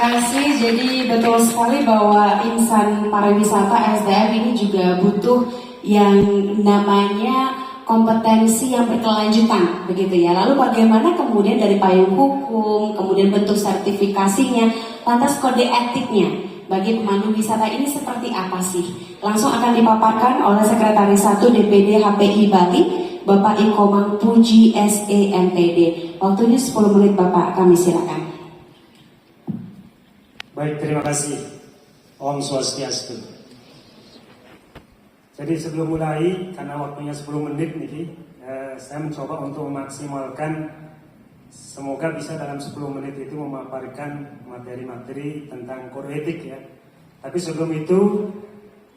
kasih. Jadi betul sekali bahwa insan pariwisata SDM ini juga butuh yang namanya kompetensi yang berkelanjutan, begitu ya. Lalu bagaimana kemudian dari payung hukum, kemudian bentuk sertifikasinya, lantas kode etiknya bagi pemandu wisata ini seperti apa sih? Langsung akan dipaparkan oleh Sekretaris 1 DPD HPI Bali, Bapak Ikomang Puji SEMPD. Waktunya 10 menit Bapak, kami silakan. Baik, terima kasih. Om Swastiastu. Jadi sebelum mulai, karena waktunya 10 menit nih, saya mencoba untuk memaksimalkan, semoga bisa dalam 10 menit itu memaparkan materi-materi tentang kode etik ya. Tapi sebelum itu,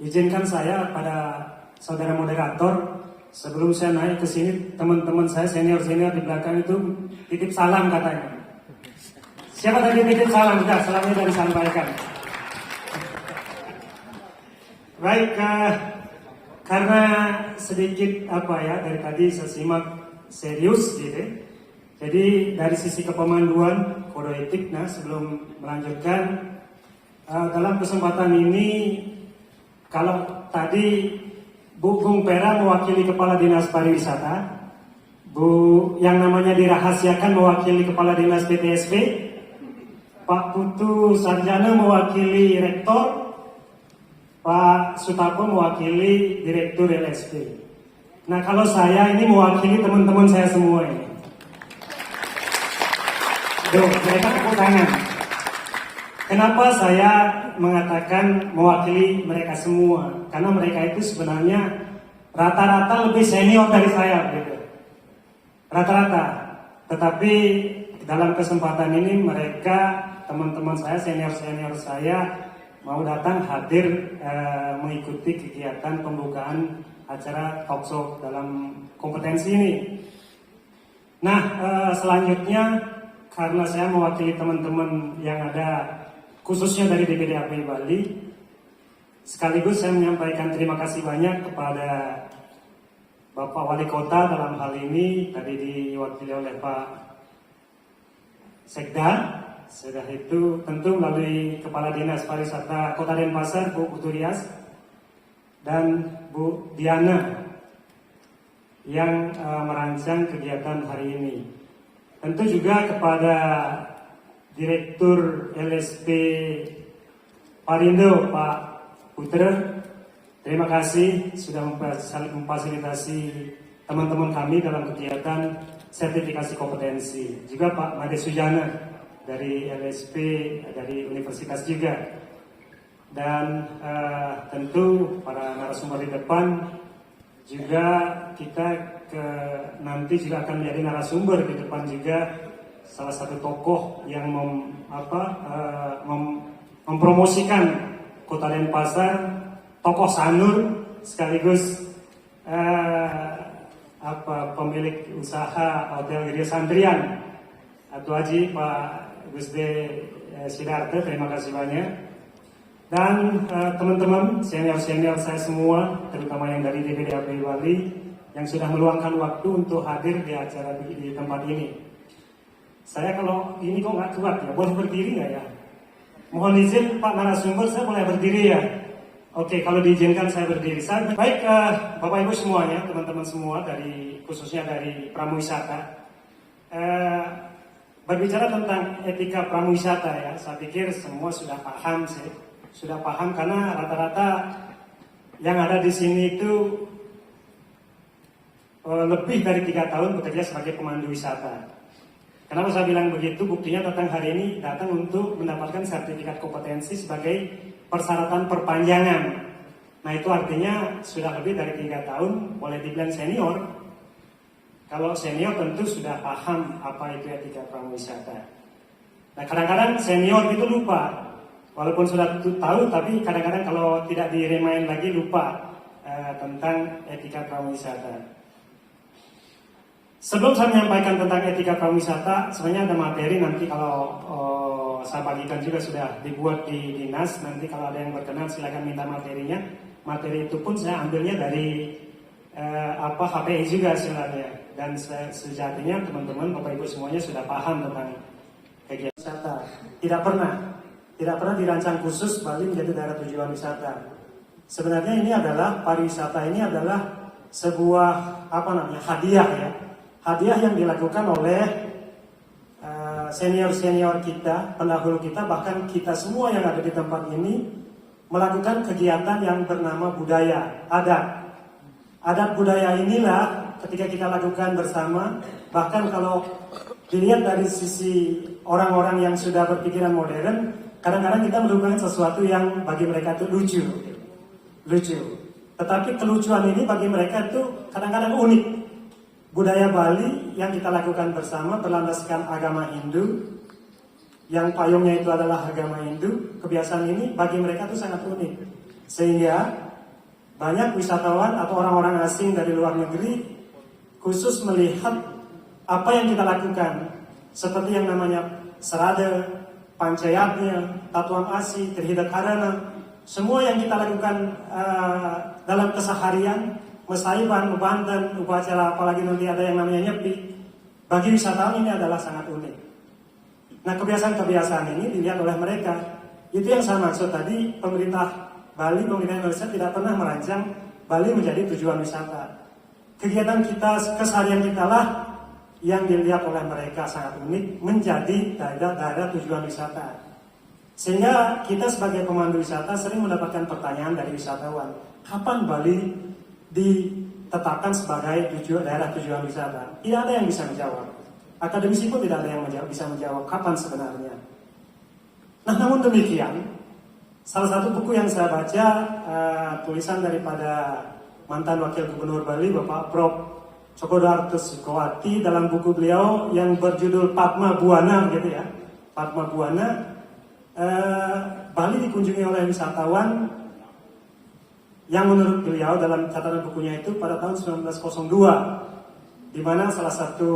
izinkan saya pada saudara moderator, sebelum saya naik ke sini, teman-teman saya senior-senior di belakang itu titip salam katanya. Siapa tadi titip salam? Sudah, salamnya sudah disampaikan. Baik, karena sedikit dari tadi saya simak serius gitu. Jadi dari sisi kepemanduan kode etik, sebelum melanjutkan dalam kesempatan ini, kalau tadi Bu Gung Pera mewakili Kepala Dinas Pariwisata, Bu yang namanya dirahasiakan mewakili Kepala Dinas PTSP, Pak Putu Sarjana mewakili Rektor, Pak Sutapo mewakili Direktur LSP. Nah, kalau saya ini mewakili teman-teman saya semua ini. Duh, mereka tepuk tangan. Kenapa saya mengatakan mewakili mereka semua? Karena mereka itu sebenarnya rata-rata lebih senior dari saya, gitu. Rata-rata. Tetapi dalam kesempatan ini mereka, teman-teman saya, senior-senior saya mau datang hadir mengikuti kegiatan pembukaan acara talkshow dalam kompetensi ini. Nah, selanjutnya karena saya mewakili teman-teman yang ada khususnya dari DPD HPI Bali, sekaligus saya menyampaikan terima kasih banyak kepada Bapak Wali Kota dalam hal ini, tadi diwakili oleh Pak Sekda. Sudah itu tentu melalui Kepala Dinas Pariwisata Kota Denpasar, Bu Putu Rias, dan Bu Diana yang merancang kegiatan hari ini. Tentu juga kepada Direktur LSP Parindo, Pak Putra, terima kasih sudah memfasilitasi teman-teman kami dalam kegiatan sertifikasi kompetensi. Juga Pak Made Sujana dari LSP, dari universitas juga. Dan tentu para narasumber di depan juga kita nanti juga akan menjadi narasumber di depan juga, salah satu tokoh yang mempromosikan Kota Denpasar, tokoh sanur sekaligus pemilik usaha Hotel Geria Santrian, Atu Haji Pak Gusde Sidarto, terima kasih banyak. Dan teman-teman senior-senior saya semua, terutama yang dari DPD HPI Bali, yang sudah meluangkan waktu untuk hadir di acara di tempat ini. Saya kalau ini kok nggak kuat ya, boleh berdiri nggak ya? Mohon izin Pak narasumber, saya boleh berdiri ya? Oke, kalau diizinkan saya berdiri. Baik, Bapak Ibu semuanya, teman-teman semua, khususnya dari pramuwisata. Berbicara tentang etika pramuwisata ya, saya pikir semua sudah paham sih. Sudah paham karena rata-rata yang ada di sini itu lebih dari 3 tahun bekerja sebagai pemandu wisata. Kenapa saya bilang begitu? Buktinya datang hari ini, datang untuk mendapatkan sertifikat kompetensi sebagai persyaratan perpanjangan. Nah, itu artinya sudah lebih dari 3 tahun, boleh dibilang senior. Kalau senior tentu sudah paham apa itu etika pramuwisata. Nah, kadang-kadang senior itu lupa. Walaupun sudah tahu, tapi kadang-kadang kalau tidak di-remind lagi lupa tentang etika pramuwisata. Sebelum saya menyampaikan tentang etika pramuwisata, sebenarnya ada materi nanti kalau saya bagikan juga sudah dibuat di dinas. Nanti kalau ada yang berkenan silakan minta materinya. Materi itu pun saya ambilnya dari HPI juga sebenarnya. Dan sejatinya teman-teman Bapak Ibu semuanya sudah paham tentang kegiatan wisata. Tidak pernah tidak pernah dirancang khusus Bali menjadi daerah tujuan wisata. Sebenarnya ini adalah pariwisata ini adalah sebuah hadiah ya, hadiah yang dilakukan oleh senior-senior kita, pendahulu kita, bahkan kita semua yang ada di tempat ini melakukan kegiatan yang bernama budaya, adat. Adat budaya inilah ketika kita lakukan bersama, bahkan kalau dilihat dari sisi orang-orang yang sudah berpikiran modern, kadang-kadang kita melakukan sesuatu yang bagi mereka itu lucu. Tetapi kelucuan ini bagi mereka itu kadang-kadang unik. Budaya Bali yang kita lakukan bersama berlandaskan agama Hindu, yang payungnya itu adalah agama Hindu. Kebiasaan ini bagi mereka itu sangat unik, sehingga banyak wisatawan atau orang-orang asing dari luar negeri khusus melihat apa yang kita lakukan, seperti yang namanya serada, pancayatnya, tatuang asi, terhidat harana, semua yang kita lakukan dalam keseharian, mesaiban, mebanten, upacara, apalagi nanti ada yang namanya nyepi, bagi wisatawan ini adalah sangat unik. Nah, kebiasaan-kebiasaan ini dilihat oleh mereka. Itu yang saya maksud tadi, pemerintah Bali, pemerintah Indonesia tidak pernah merancang Bali menjadi tujuan wisata. Kegiatan kita, keseharian kita lah yang dilihat oleh mereka sangat unik menjadi daerah tujuan wisata. Sehingga kita sebagai pemandu wisata sering mendapatkan pertanyaan dari wisatawan, kapan Bali ditetapkan sebagai daerah tujuan wisata? Tidak ada yang bisa menjawab. Akademisi pun tidak ada yang bisa menjawab kapan sebenarnya. Nah, namun demikian, salah satu buku yang saya baca, tulisan daripada mantan Wakil Gubernur Bali, Bapak Prof. Cokodarto Sukowati, dalam buku beliau yang berjudul Padma Buana, gitu ya. Padma Buana, Bali dikunjungi oleh wisatawan yang menurut beliau dalam catatan bukunya itu pada tahun 1902, di mana salah satu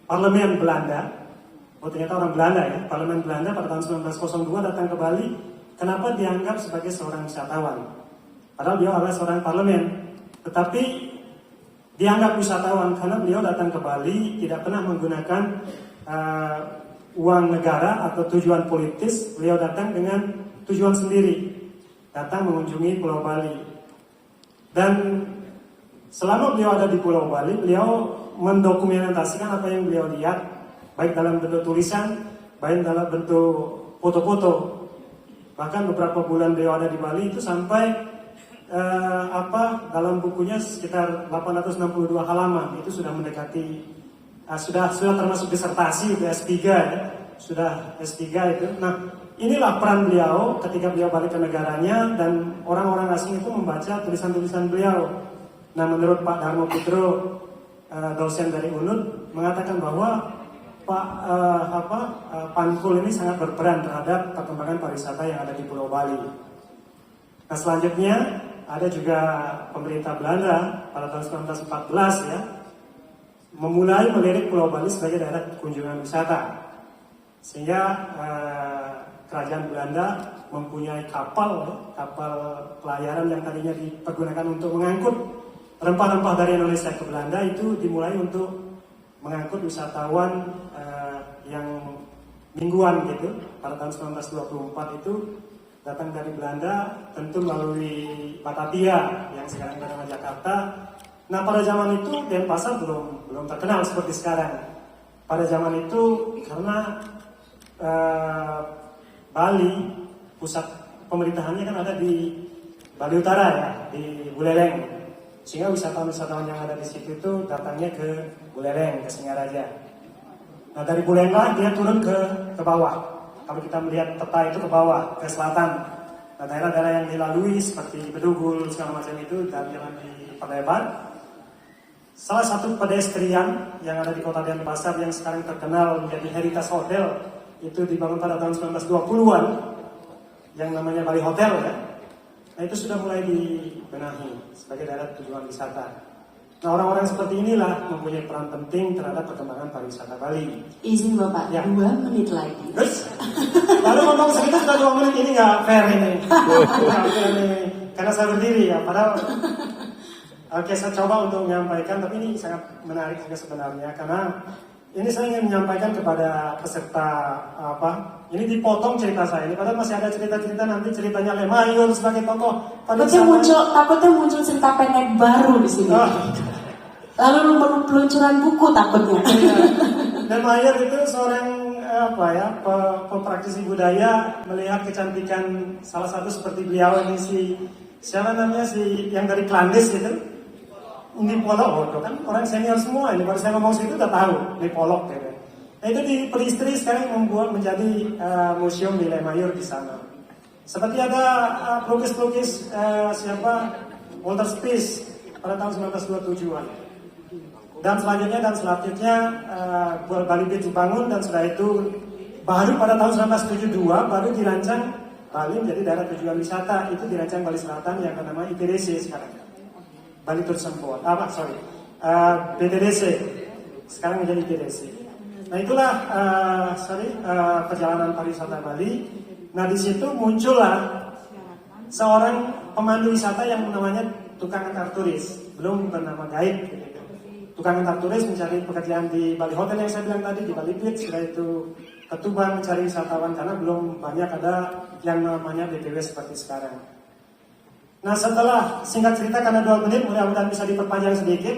parlemen Belanda, ternyata orang Belanda ya, parlemen Belanda pada tahun 1902 datang ke Bali. Kenapa dianggap sebagai seorang wisatawan? Padahal beliau adalah seorang parlemen, tetapi dianggap wisatawan karena beliau datang ke Bali tidak pernah menggunakan uang negara atau tujuan politis. Beliau datang dengan tujuan sendiri, datang mengunjungi Pulau Bali. Dan selama beliau ada di Pulau Bali, beliau mendokumentasikan apa yang beliau lihat, baik dalam bentuk tulisan, baik dalam bentuk foto-foto. Bahkan beberapa bulan beliau ada di Bali itu sampai dalam bukunya sekitar 862 halaman, itu sudah mendekati sudah termasuk disertasi, udah S3 ya, sudah S3 itu. Nah, inilah peran beliau ketika beliau balik ke negaranya dan orang-orang asing itu membaca tulisan-tulisan beliau. Nah, menurut Pak Darmo Putro, dosen dari UNUD, mengatakan bahwa Pankul ini sangat berperan terhadap perkembangan pariwisata yang ada di Pulau Bali. Nah, selanjutnya ada juga pemerintah Belanda pada tahun 1914 ya, memulai melirik Pulau Bali sebagai daerah kunjungan wisata, sehingga kerajaan Belanda mempunyai kapal pelayaran yang tadinya dipergunakan untuk mengangkut rempah-rempah dari Indonesia ke Belanda, itu dimulai untuk mengangkut wisatawan yang mingguan gitu. Pada tahun 1924 itu datang dari Belanda, tentu melalui Batavia yang sekarang bernama Jakarta. Nah, pada zaman itu Denpasar belum terkenal seperti sekarang. Pada zaman itu karena Bali, pusat pemerintahannya kan ada di Bali Utara ya, di Buleleng. Sehingga wisatawan-wisatawan yang ada di situ itu datangnya ke Buleleng, ke Singaraja. Nah, dari Buleleng dia turun ke bawah. Kalau kita melihat peta itu ke bawah, ke selatan. Nah, daerah-daerah yang dilalui seperti Bedugul, segala macam itu, dan jalan diperlebar. Salah satu pedestrian yang ada di kota Denpasar yang sekarang terkenal menjadi Heritage Hotel, itu dibangun pada tahun 1920-an, yang namanya Bali Hotel ya. Nah, itu sudah mulai dibenahi sebagai daerah tujuan wisata. Nah, orang-orang seperti inilah mempunyai peran penting terhadap perkembangan pariwisata Bali. Izin Bapak, ya. 2 menit lagi. Terus, lalu ngomong segitu sudah 2 menit, ini nggak fair ini. Karena saya berdiri ya, padahal oke, saya coba untuk menyampaikan, tapi ini sangat menarik juga sebenarnya, karena ini saya ingin menyampaikan kepada peserta ini dipotong cerita saya ini, padahal masih ada cerita-cerita nanti ceritanya Lemayor sebagai tokoh. Takutnya muncul cerita pendek baru di sini. Lalu peluncuran buku takutnya. Lemayor itu seorang pepraktisi budaya, melihat kecantikan salah satu seperti beliau ini siapa namanya yang dari Klandes itu. Ini Polok, kan orang senior semua ini, baru saya ngomong situ udah tahu, ini Polok gitu. Nah itu di Peristri sekarang membuat menjadi museum di Lemayor di sana. Seperti ada pelukis-pelukis Walter Spies pada tahun 1927-an. Dan selanjutnya Bali Beach dibangun, dan setelah itu baru pada tahun 1972 baru dirancang Bali menjadi daerah tujuan wisata. Itu dirancang Bali Selatan yang bernama ITDC sekarang. Bali Tourism Board, BTDC, sekarang menjadi ITDC. Nah itulah perjalanan pariwisata Bali. Nah di situ muncullah seorang pemandu wisata yang namanya tukang antar turis, belum bernama guide. Gitu. Tukang antar turis mencari pekerjaan di Bali Hotel yang saya bilang tadi, di Bali Beach, setelah itu ke Tuban mencari wisatawan karena belum banyak ada yang namanya BPW seperti sekarang. Nah setelah singkat cerita karena 2 menit mudah-mudahan bisa diperpanjang sedikit,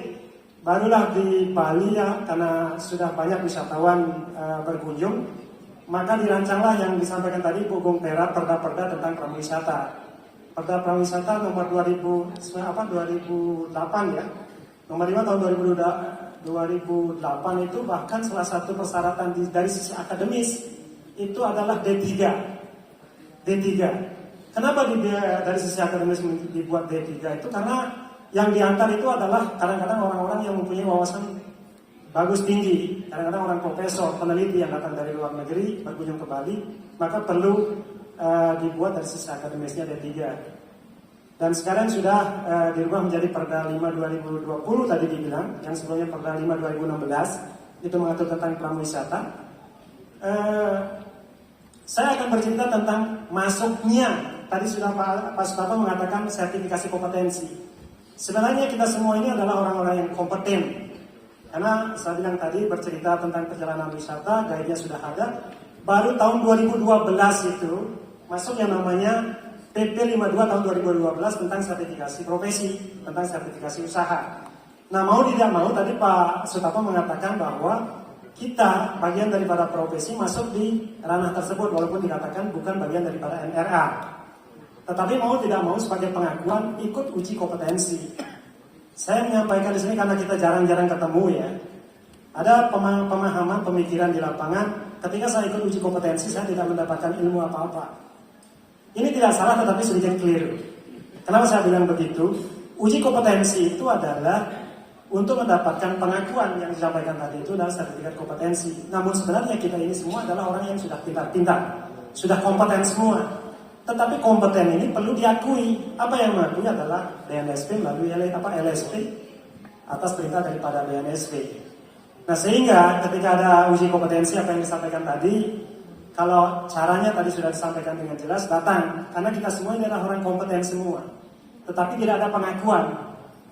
barulah di Bali ya karena sudah banyak wisatawan berkunjung, maka dirancanglah yang disampaikan tadi Bu Bung Tera perda-perda tentang prawisata. Perda prawisata nomor 2008 ya, nomor 5 tahun 2008 itu bahkan salah satu persyaratan dari sisi akademis itu adalah D3. Kenapa dari sisi akademis dibuat D3 itu? Karena yang diantar itu adalah kadang-kadang orang-orang yang mempunyai wawasan bagus tinggi, kadang-kadang orang profesor, peneliti yang datang dari luar negeri berkunjung ke Bali, maka perlu dibuat dari sisi akademisnya D3. Dan sekarang sudah dirubah menjadi Perda 5 2020 tadi dibilang, yang sebelumnya Perda 5 2016 itu mengatur tentang prawisata. Saya akan bercerita tentang masuknya. Tadi sudah Pak Sutarto mengatakan sertifikasi kompetensi. Sebenarnya kita semua ini adalah orang-orang yang kompeten. Karena saya bilang tadi bercerita tentang perjalanan wisata, guide-nya sudah ada. Baru tahun 2012 itu masuk yang namanya PP 52 tahun 2012 tentang sertifikasi profesi, tentang sertifikasi usaha. Nah mau tidak mau tadi Pak Sutarto mengatakan bahwa kita bagian daripada profesi masuk di ranah tersebut walaupun dikatakan bukan bagian daripada NRA. Tetapi mau tidak mau sebagai pengakuan ikut uji kompetensi. Saya menyampaikan di sini karena kita jarang-jarang ketemu ya. Ada pemahaman pemikiran di lapangan. Ketika saya ikut uji kompetensi saya tidak mendapatkan ilmu apa-apa. Ini tidak salah tetapi sedikit keliru. Kenapa saya bilang begitu? Uji kompetensi itu adalah untuk mendapatkan pengakuan yang disampaikan tadi itu adalah sertifikat kompetensi. Namun sebenarnya kita ini semua adalah orang yang sudah pintar-pintar, sudah kompeten semua. Tetapi kompeten ini perlu diakui. Apa yang mengakui adalah BNSP melalui LSP atas perintah daripada BNSP. Nah sehingga ketika ada uji kompetensi apa yang disampaikan tadi, kalau caranya tadi sudah disampaikan dengan jelas, datang. Karena kita semua ini adalah orang kompeten semua. Tetapi tidak ada pengakuan.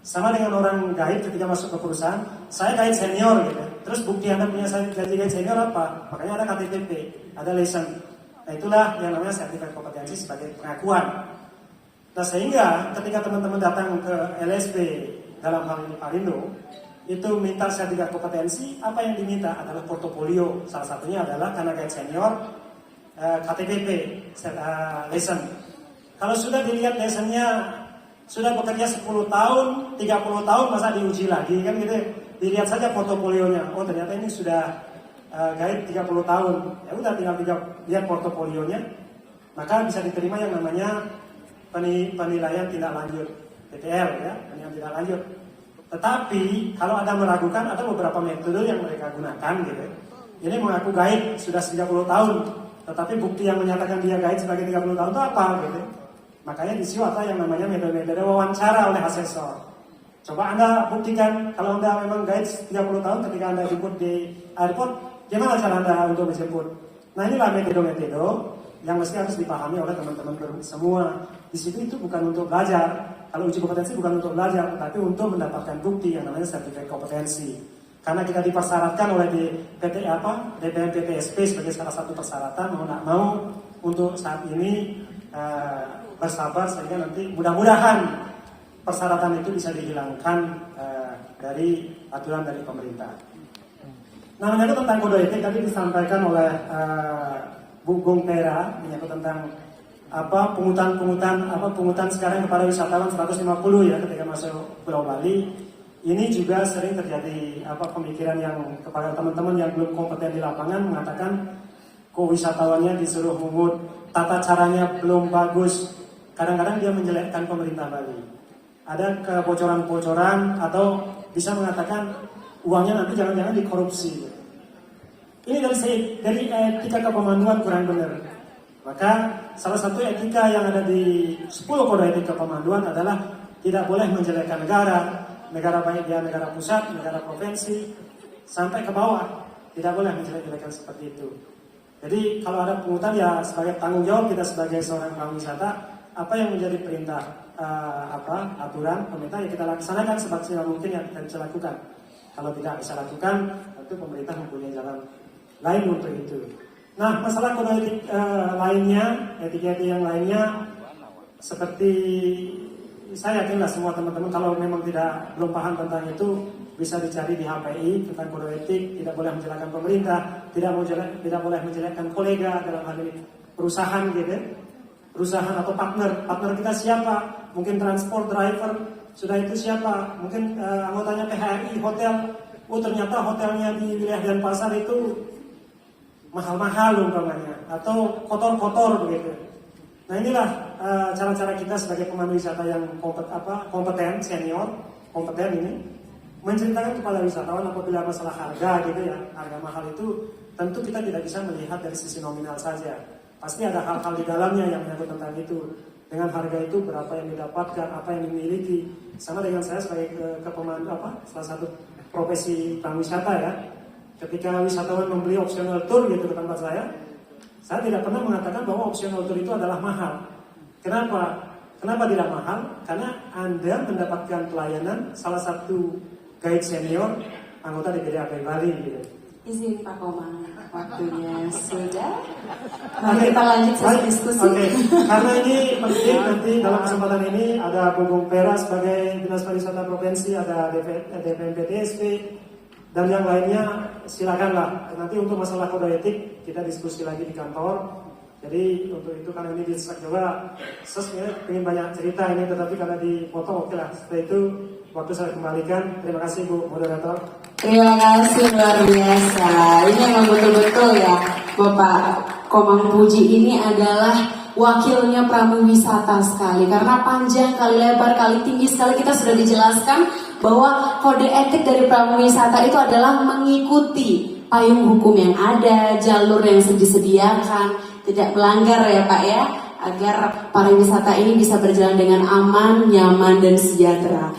Sama dengan orang guide ketika masuk ke perusahaan, saya guide senior gitu. Terus bukti Anda punya saya jadi guide senior apa? Makanya ada KTP, ada license. Nah itulah yang namanya sertifikat kompetensi sebagai pengakuan. Nah sehingga ketika teman-teman datang ke LSP dalam hal ini Parindo, itu minta sertifikat kompetensi, apa yang diminta adalah portofolio. Salah satunya adalah karena guide senior, KTP, license. Kalau sudah dilihat license-nya sudah bekerja 10 tahun, 30 tahun masa diuji lagi kan gitu. Dilihat saja portofolionya. Oh ternyata ini sudah guide 30 tahun. Ya udah tinggal lihat portofolionya. Maka bisa diterima yang namanya penilaian tindak lanjut, PTL ya, penilaian tindak lanjut. Tetapi kalau Anda meragukan, ada beberapa metode yang mereka gunakan gitu. Ini mengaku guide sudah 30 tahun, tetapi bukti yang menyatakan dia guide sebagai 30 tahun itu apa gitu. Makanya di situ ada yang namanya metode-metode wawancara oleh asesor. Coba Anda buktikan kalau Anda memang guide 30 tahun ketika Anda jemput di airport, gimana cara Anda untuk menjemput? Nah inilah metode-metode yang mesti harus dipahami oleh teman-teman semua. Di situ itu bukan untuk belajar. Kalau uji kompetensi bukan untuk belajar, tapi untuk mendapatkan bukti yang namanya sertifikat kompetensi. karena kita dipersyaratkan oleh di PT DPM-PTSP sebagai salah satu persyaratan, mau nggak mau untuk saat ini bersabar sehingga nanti mudah-mudahan persyaratan itu bisa dihilangkan dari aturan dari pemerintah. Nah, menyangkut tentang kode etik tadi disampaikan oleh Bu Gung Pera, menyangkut tentang pungutan sekarang kepada wisatawan 150 ya ketika masuk Pulau Bali. Ini juga sering terjadi pemikiran yang kepada teman-teman yang belum kompeten di lapangan mengatakan kok wisatawannya disuruh mungut, tata caranya belum bagus. Kadang-kadang dia menjelekkan pemerintah Bali. Ada kebocoran-bocoran atau bisa mengatakan uangnya nanti jangan-jangan dikorupsi. Ini dari etika kepemanduan kurang benar. Maka salah satu etika yang ada di 10 kode etik kepemanduan adalah tidak boleh menjelekkan negara baik dia negara pusat, negara provinsi, sampai ke bawah. Tidak boleh menjelek-jelekan seperti itu. Jadi kalau ada pungutan ya sebagai tanggung jawab kita sebagai seorang pelaku wisata, apa yang menjadi perintah aturan pemerintah ya kita laksanakan semaksimal mungkin yang kita bisa lakukan. Kalau tidak bisa lakukan, tentu pemerintah mempunyai jalan lain untuk itu. Nah, masalah kode etik lainnya, etika-etika yang lainnya, seperti saya yakinlah semua teman-teman kalau memang belum paham tentang itu bisa dicari di HPI tentang kode etik, tidak boleh menjelekkan pemerintah, tidak boleh menjelekkan kolega dalam hal ini perusahaan gitu. Perusahaan atau partner kita siapa? Mungkin transport driver, sudah itu siapa? Mungkin anggotanya PHRI, hotel. Oh ternyata hotelnya di wilayah Denpasar itu mahal-mahal umpamanya atau kotor-kotor begitu. Nah inilah cara-cara kita sebagai pemandu wisata yang kompeten, senior, kompeten ini menceritakan kepada wisatawan apabila masalah harga gitu ya, harga mahal itu tentu kita tidak bisa melihat dari sisi nominal saja. Pasti ada hal-hal di dalamnya yang menyangkut tentang itu. Dengan harga itu berapa yang didapatkan, apa yang dimiliki. Sama dengan saya sebagai kepemandu salah satu profesi pariwisata ya. Ketika wisatawan membeli optional tour gitu ke tempat saya tidak pernah mengatakan bahwa optional tour itu adalah mahal. Kenapa? Kenapa tidak mahal? Karena Anda mendapatkan pelayanan salah satu guide senior anggota DPD API Bali gitu. Izin Pak Komang, waktunya sudah. Mari kita lanjut sesi diskusi. Oke. Karena ini penting nanti dalam kesempatan ini ada Bu Gung Pera sebagai Dinas Pariwisata Provinsi, ada DPM-PTSP, dan yang lainnya silakanlah. Nanti untuk masalah kode etik kita diskusi lagi di kantor. Jadi untuk itu karena ini disesak juga, saya ingin banyak cerita ini, tetapi karena dipotong oke lah. Setelah itu waktu saya kembalikan. Terima kasih Bu Moderator. Terima kasih luar biasa. Ini memang betul-betul ya Bapak Komang Puji ini adalah wakilnya pramuwisata sekali. Karena panjang kali lebar kali tinggi sekali kita sudah dijelaskan bahwa kode etik dari pramuwisata itu adalah mengikuti payung hukum yang ada, jalur yang disediakan, tidak melanggar ya Pak ya, agar pariwisata ini bisa berjalan dengan aman, nyaman dan sejahtera.